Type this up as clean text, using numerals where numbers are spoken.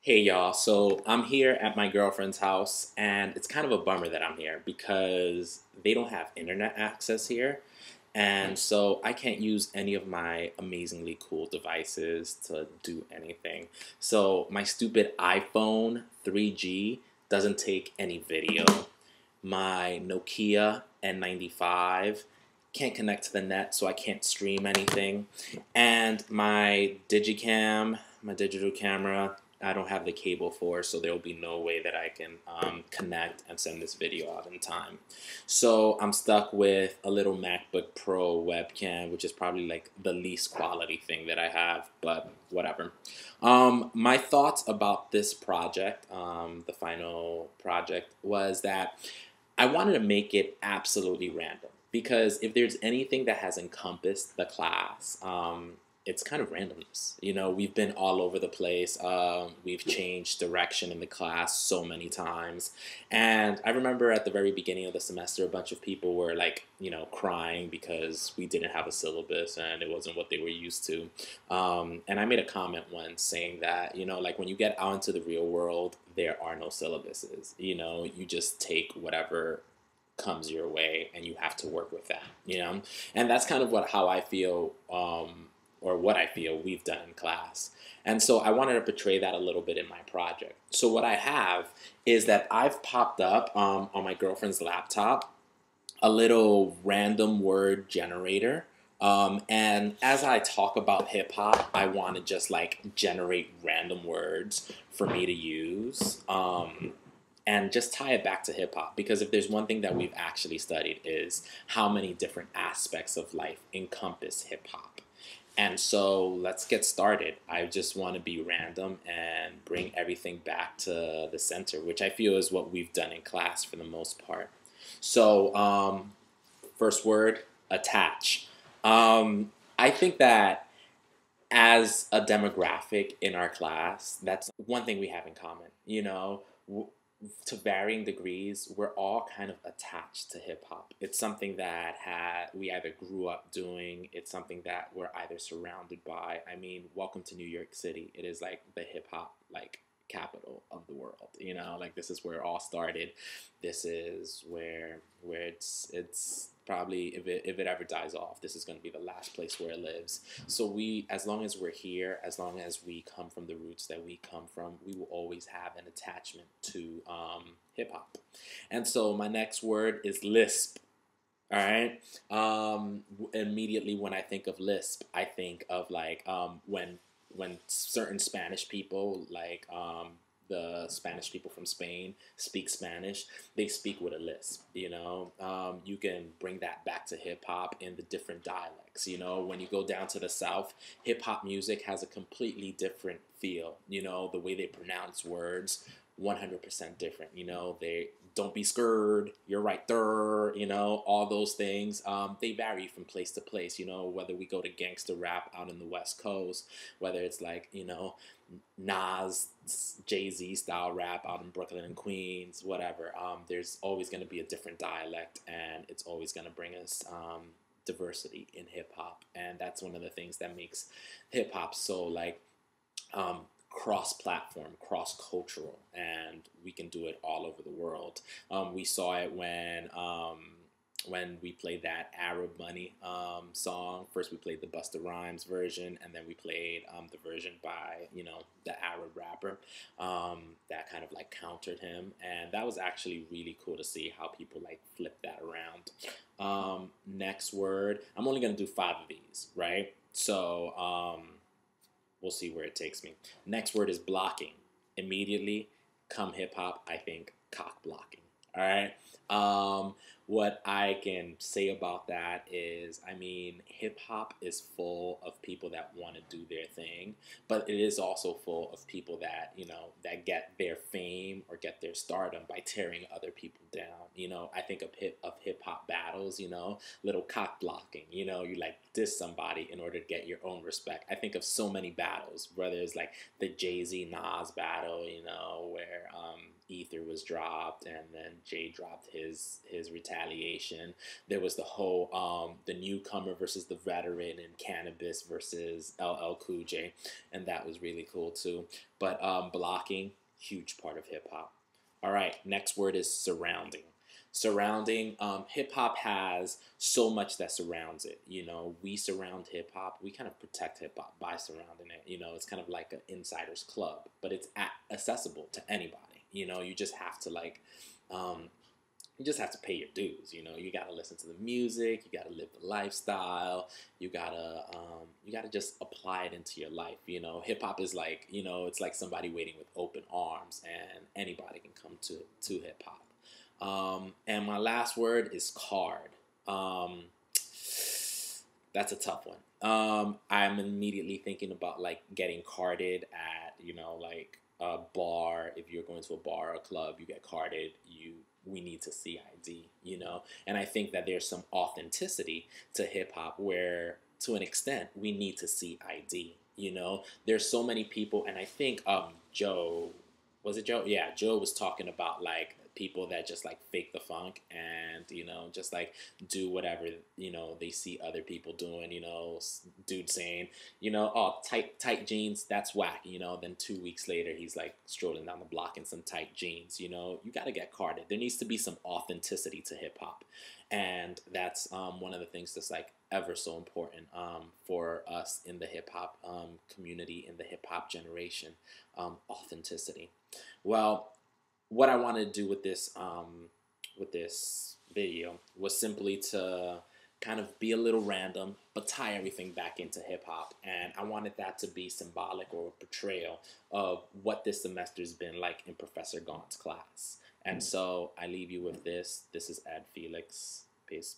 Hey y'all, so I'm here at my girlfriend's house, and it's kind of a bummer that I'm here because they don't have internet access here, and so I can't use any of my amazingly cool devices to do anything. So my stupid iPhone 3G doesn't take any video. My Nokia N95 can't connect to the net, so I can't stream anything. And my digital camera, I don't have the cable for, so there will be no way that I can connect and send this video out in time. So I'm stuck with a little MacBook Pro webcam, which is probably like the least quality thing that I have, but whatever. My thoughts about this project, the final project, was that I wanted to make it absolutely random because if there's anything that has encompassed the class, it's kind of randomness. You know, we've been all over the place. We've changed direction in the class so many times. And I remember at the very beginning of the semester, a bunch of people were like, crying because we didn't have a syllabus and it wasn't what they were used to. And I made a comment once saying that, like when you get out into the real world, there are no syllabuses. You just take whatever comes your way and you have to work with that. And that's kind of how I feel, or what I feel we've done in class. And so I wanted to portray that a little bit in my project. So what I have is that I've popped up on my girlfriend's laptop a little random word generator. And as I talk about hip hop, I want to just like generate random words for me to use, and just tie it back to hip hop. Because if there's one thing that we've actually studied is how many different aspects of life encompass hip hop. And so let's get started. I just want to be random and bring everything back to the center, which I feel is what we've done in class for the most part. So, first word, attach. I think that as a demographic in our class, that's one thing we have in common. To varying degrees, we're all kind of attached to hip hop. It's something that we either grew up doing. It's something that we're either surrounded by. I mean, welcome to New York City. It is like the hip hop capital of the world. Like this is where it all started. This is where it's probably, if it ever dies off, this is going to be the last place where it lives. So as long as we're here, as long as we come from the roots that we come from, we will always have an attachment to hip hop. And so my next word is lisp. All right. Immediately when I think of lisp, I think of when certain Spanish people, like the Spanish people from Spain, speak Spanish, they speak with a lisp. You can bring that back to hip hop in the different dialects. When you go down to the South, hip hop music has a completely different feel. The way they pronounce words, 100% different. They don't be scared, you're right there, all those things. They vary from place to place, whether we go to gangster rap out in the West Coast, whether it's like, Nas, Jay-Z style rap out in Brooklyn and Queens, whatever. There's always going to be a different dialect, and it's always going to bring us diversity in hip hop. And that's one of the things that makes hip hop so um, cross-platform, cross-cultural, and we can do it all over the world. We saw it when we played that Arab Money song. First we played the Busta Rhymes version, and then we played the version by, the Arab rapper that kind of like countered him. And that was actually really cool to see how people like flip that around. Next word, I'm only going to do 5 of these, right? So we'll see where it takes me. Next word is blocking. Immediately, come hip hop, I think cock blocking. All right. What I can say about that is, I mean, hip hop is full of people that want to do their thing, but it is also full of people that, that get their fame or get their stardom by tearing other people down. I think of hip hop battles, little cock blocking, you like diss somebody in order to get your own respect. I think of so many battles, whether it's like the Jay-Z Nas battle, where Ether was dropped and then Jay dropped his retaliation retaliation. There was the whole the newcomer versus the veteran, and Cannabis versus LL Cool J, and that was really cool too. But blocking, huge part of hip hop. All right, next word is surrounding. Surrounding, hip hop has so much that surrounds it. You know, we surround hip hop. We kind of protect hip hop by surrounding it. You know, it's kind of like an insider's club, but it's accessible to anybody. You know, you just have to um, you just have to pay your dues. You know, you gotta listen to the music, you gotta live the lifestyle, you gotta just apply it into your life. You know, hip hop is like, you know, it's like somebody waiting with open arms, and anybody can come to hip hop. And my last word is card. That's a tough one. I'm immediately thinking about like getting carded at, you know, like a bar. If you're going to a bar or a club, you get carded. We need to see ID, you know. And I think that there's some authenticity to hip hop where, to an extent, we need to see ID. You know, there's so many people, and I think Joe, was it Joe? Yeah, Joe was talking about like people that just like fake the funk, and you know, just like do whatever, you know, they see other people doing. You know, dude saying, you know, oh, tight jeans, that's whack. You know, then 2 weeks later he's like strolling down the block in some tight jeans. You know, you got to get carded. There needs to be some authenticity to hip hop, and that's one of the things that's like ever so important for us in the hip hop community, in the hip hop generation. Authenticity. Well, what I wanted to do with this video was simply to kind of be a little random, but tie everything back into hip hop. And I wanted that to be symbolic, or a portrayal of what this semester's been like in Professor Gaunt's class. And so I leave you with this. This is Ed Felix. Peace.